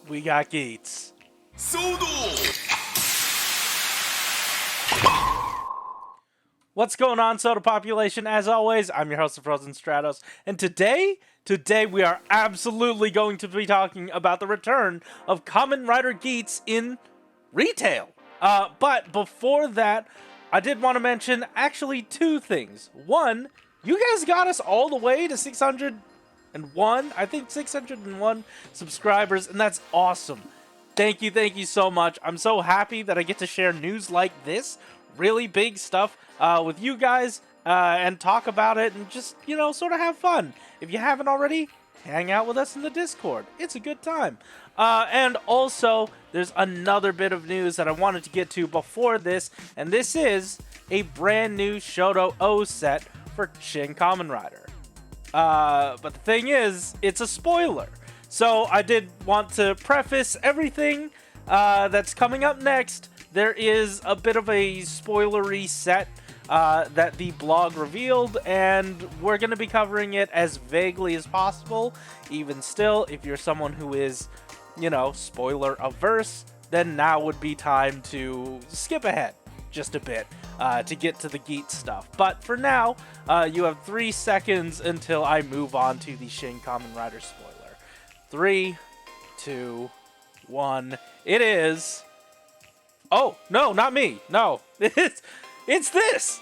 We got Geats. SODO! What's going on, SODO population? As always, I'm your host, the Frozen Stratos, and today we are absolutely going to be talking about the return of Kamen Rider Geats in retail. But before that, I did want to mention actually two things. One, you guys got us all the way to 601, I think 601 subscribers, and that's awesome. Thank you so much. I'm so happy that I get to share news like this, really big stuff, with you guys, and talk about it and just, sort of have fun. If you haven't already, hang out with us in the Discord. It's a good time. And also, there's another bit of news that I wanted to get to before this, and this is a brand new SHODO-O set for Shin Kamen Rider. But the thing is, it's a spoiler. So I did want to preface everything that's coming up next. There is a bit of a spoilery set that the blog revealed, and we're going to be covering it as vaguely as possible. Even still, if you're someone who is, spoiler averse, then now would be time to skip ahead just a bit to get to the Geats stuff. But for now, you have 3 seconds until I move on to the Shin Kamen Rider spoiler. 3, 2, 1. It is... Oh, no, not me. No. It's this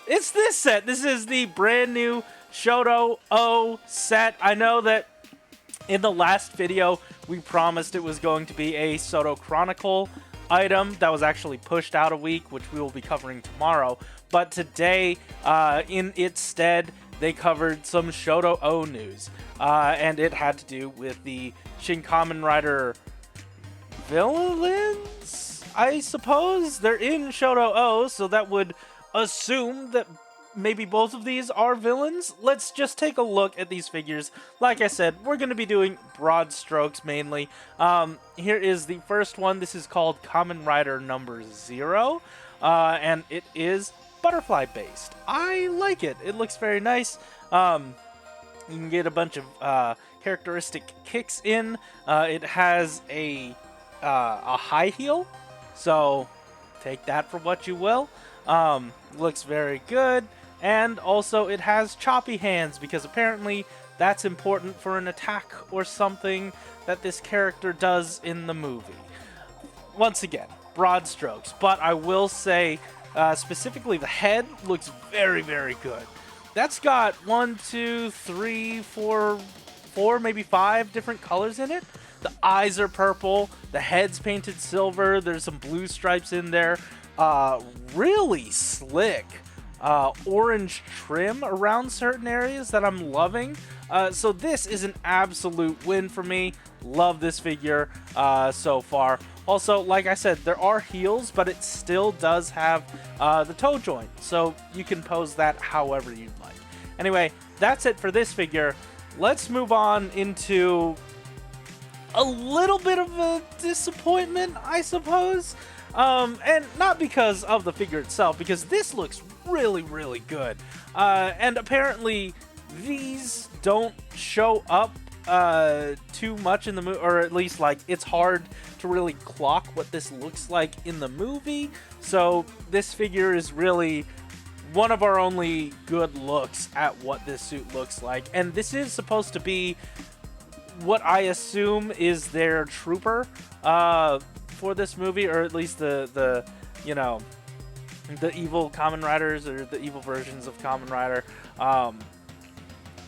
set. This is the brand new SHODO-O set. I know that in the last video, we promised it was going to be a SODO Chronicle item that was actually pushed out a week, which we will be covering tomorrow. But today, in its stead, they covered some SHODO-O news. And it had to do with the Shin Kamen Rider villains, I suppose. They're in SHODO-O, so that would assume that maybe both of these are villains. Let's just take a look at these figures. Like I said, we're going to be doing broad strokes mainly. Here is the first one. This is called Kamen Rider number 0, and it is butterfly based. I like it. It looks very nice. You can get a bunch of characteristic kicks in. It has a high heel, so take that for what you will. Looks very good. And also it has choppy hands, because apparently that's important for an attack or something that this character does in the movie. Once again, broad strokes, but I will say specifically the head looks very, very good. That's got 1, 2, 3, 4, maybe 5 different colors in it. The eyes are purple, the head's painted silver, there's some blue stripes in there. Really slick orange trim around certain areas that I'm loving. So this is an absolute win for me. Love this figure so far. Also, like I said, there are heels, but it still does have the toe joint, so you can pose that however you'd like. Anyway, that's it for this figure. Let's move on into a little bit of a disappointment, I suppose. And not because of the figure itself, because this looks really, really good. And apparently these don't show up too much in the movie, or at least like it's hard to really clock what this looks like in the movie. So this figure is really one of our only good looks at what this suit looks like. And this is supposed to be what I assume is their trooper for this movie, or at least the evil Kamen Riders, or the evil versions of Kamen Rider.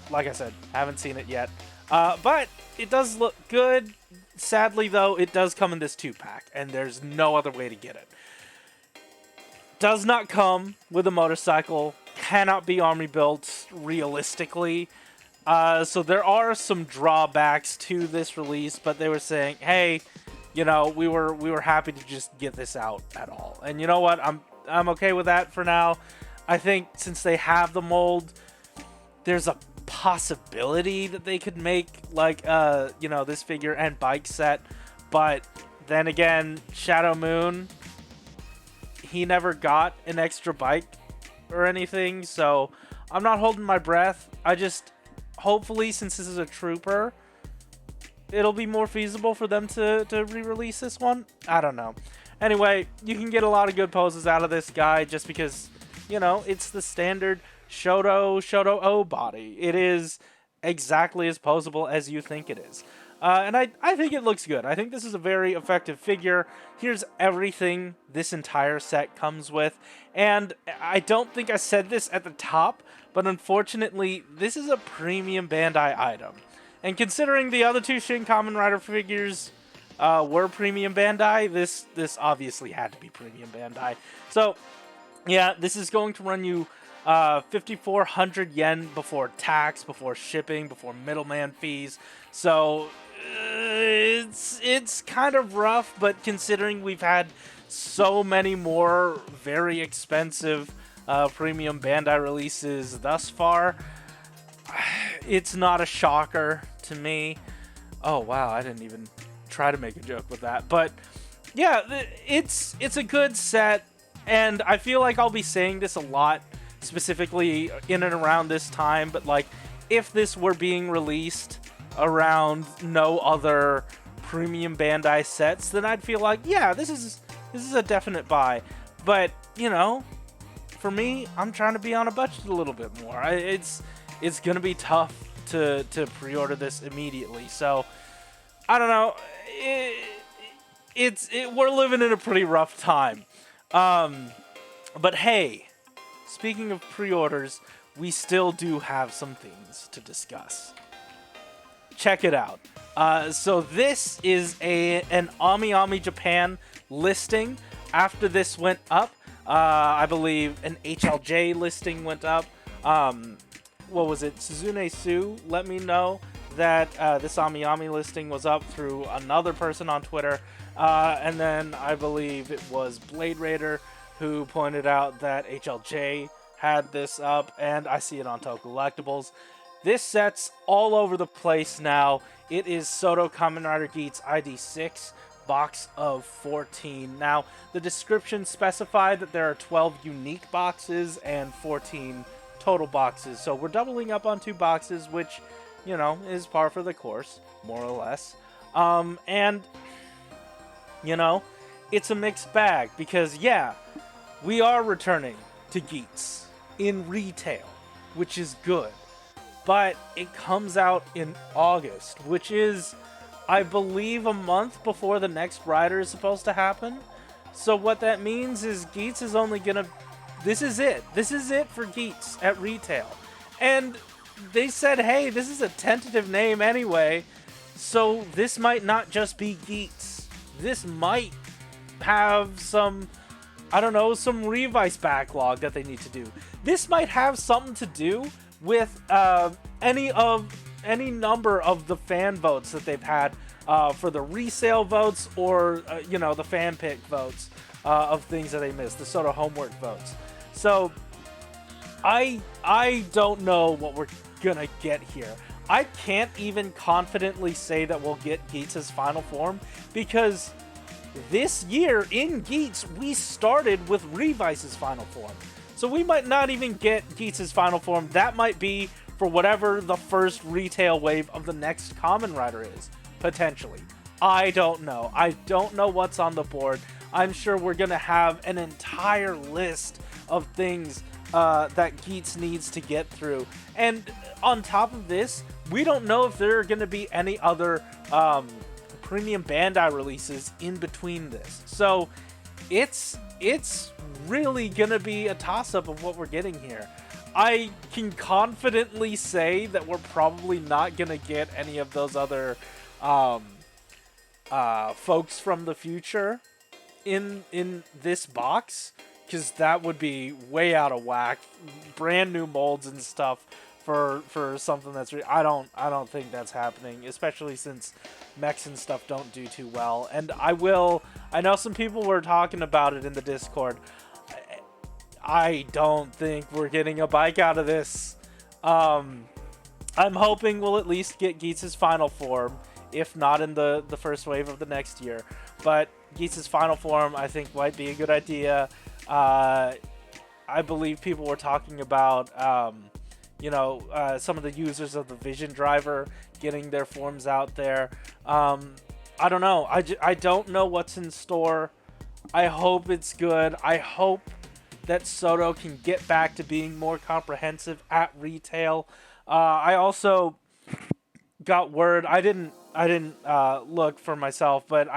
Like I said, haven't seen it yet, but it does look good. Sadly, though, it does come in this 2-pack, and there's no other way to get it. Does not come with a motorcycle, cannot be army built realistically. So there are some drawbacks to this release, but they were saying, hey, we were happy to just get this out at all. And you know what? I'm okay with that for now. I think since they have the mold, there's a possibility that they could make like this figure and bike set. But then again, Shadow Moon, he never got an extra bike or anything, so I'm not holding my breath. I just hopefully, since this is a trooper, it'll be more feasible for them to re-release this one. I don't know. Anyway, you can get a lot of good poses out of this guy just because, you know, it's the standard SHODO-O body. It is exactly as posable as you think it is. And I think it looks good. I think this is a very effective figure. Here's everything this entire set comes with. And I don't think I said this at the top, but unfortunately, this is a premium Bandai item. And considering the other two Shin Kamen Rider figures were premium Bandai, this obviously had to be premium Bandai. So, yeah, this is going to run you 5,400 yen before tax, before shipping, before middleman fees. So it's kind of rough, but considering we've had so many more very expensive premium Bandai releases thus far, it's not a shocker to me. Oh wow, I didn't even try to make a joke with that. But yeah, it's a good set, and I feel like I'll be saying this a lot, specifically in and around this time, but like if this were being released around no other premium Bandai sets, then I'd feel like, yeah, this is a definite buy. But, you know, for me, I'm trying to be on a budget a little bit more. It's gonna be tough to pre-order this immediately. So I don't know. We're living in a pretty rough time. But hey, speaking of pre-orders, we still do have some things to discuss. Check it out. So this is an Ami Japan listing. After this went up, I believe an HLJ listing went up. What was it? Suzune Sue let me know that this Ami listing was up through another person on Twitter. And then I believe it was Blade Raider who pointed out that HLJ had this up, and I see it on Toe Collectibles. This set's all over the place now. It is SODO Kamen Rider Geats ID 6, box of 14. Now, the description specified that there are 12 unique boxes and 14 total boxes. So we're doubling up on 2 boxes, which, you know, is par for the course, more or less. And, you know, it's a mixed bag because, yeah, we are returning to Geats in retail, which is good. But it comes out in August, which is, I believe, a month before the next rider is supposed to happen. So what that means is Geats is only gonna... This is it. This is it for Geats at retail. And they said, hey, this is a tentative name anyway, so this might not just be Geats. This might have some, I don't know, some revise backlog that they need to do. This might have something to do with any number of the fan votes that they've had for the resale votes or you know, the fan pick votes of things that they missed, the SODO homework votes. So I don't know what we're gonna get here. I can't even confidently say that we'll get Geats' final form because this year in Geats we started with Revice's final form. So we might not even get Geats' final form. That might be for whatever the first retail wave of the next Kamen Rider is, potentially. I don't know. I don't know what's on the board. I'm sure we're going to have an entire list of things that Geats needs to get through. And on top of this, we don't know if there are going to be any other premium Bandai releases in between this. So it's really gonna be a toss-up of what we're getting here. I can confidently say that we're probably not gonna get any of those other folks from the future in this box, because that would be way out of whack. Brand new molds and stuff for something that's I don't think that's happening, especially since mechs and stuff don't do too well. And I know some people were talking about it in the Discord. I don't think we're getting a bike out of this. I'm hoping we'll at least get Geats' final form, if not in the first wave of the next year. But Geats' final form, I think, might be a good idea. I believe people were talking about you know, some of the users of the Vision driver getting their forms out there. I don't know. I don't know what's in store. I hope it's good. I hope that SODO can get back to being more comprehensive at retail. I also got word. I didn't look for myself, but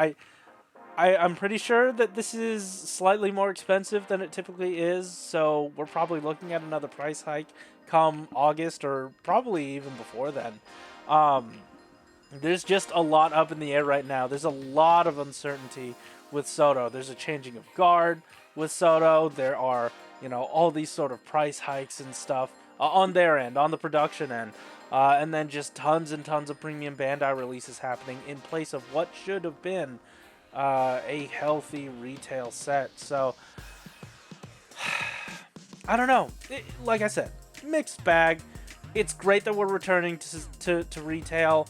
I'm pretty sure that this is slightly more expensive than it typically is. So we're probably looking at another price hike come August, or probably even before then. There's just a lot up in the air right now. There's a lot of uncertainty with SODO. There's a changing of guard with SODO. There are, you know, all these sort of price hikes and stuff on their end, on the production end. And then just tons and tons of premium Bandai releases happening in place of what should have been a healthy retail set. So, I don't know. Like I said, mixed bag. It's great that we're returning to retail.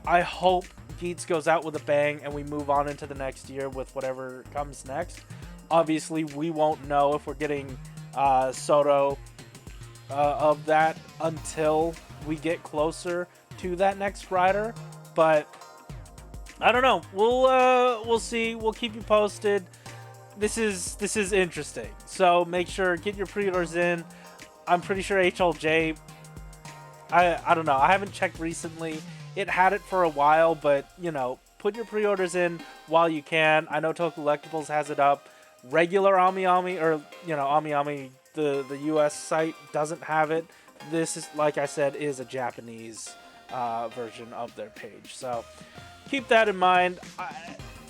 I hope Geats goes out with a bang and we move on into the next year with whatever comes next. Obviously, we won't know if we're getting SODO of that until we get closer to that next rider. But I don't know. We'll see. We'll keep you posted. This is interesting. So make sure get your pre-orders in. I'm pretty sure HLJ. I don't know. I haven't checked recently. It had it for a while, but, you know, put your pre-orders in while you can. I know Toku Collectibles has it up. Regular AmiAmi, or, you know, AmiAmi, the US site, doesn't have it. This is, like I said, is a Japanese version of their page. So keep that in mind.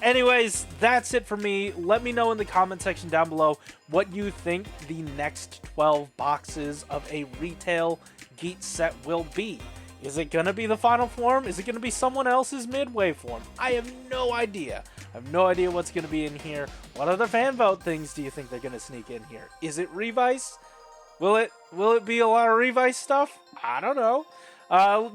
Anyways, that's it for me. Let me know in the comment section down below what you think the next 12 boxes of a retail Geats set will be. Is it going to be the final form? Is it going to be someone else's midway form? I have no idea. I have no idea what's going to be in here. What other fan vote things do you think they're going to sneak in here? Is it Revice? Will it be a lot of Revice stuff? I don't know.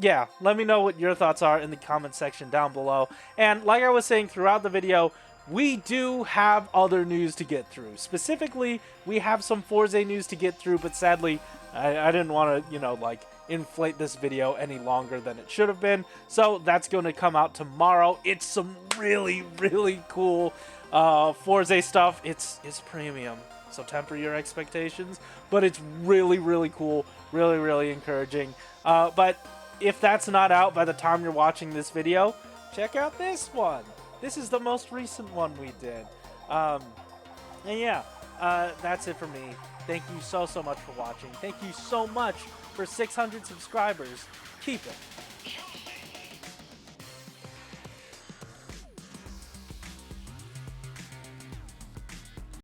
Yeah, let me know what your thoughts are in the comment section down below. And like I was saying throughout the video, we do have other news to get through. Specifically, we have some Forza news to get through, but sadly, I didn't want to, you know, like, inflate this video any longer than it should have been. So that's going to come out tomorrow. It's some really, really cool Forza stuff. It's premium, so temper your expectations. But it's really, really cool. Really, really encouraging. But if that's not out by the time you're watching this video, check out this one. This is the most recent one we did. And yeah, that's it for me. Thank you so much for watching. Thank you so much for 600 subscribers. Keep it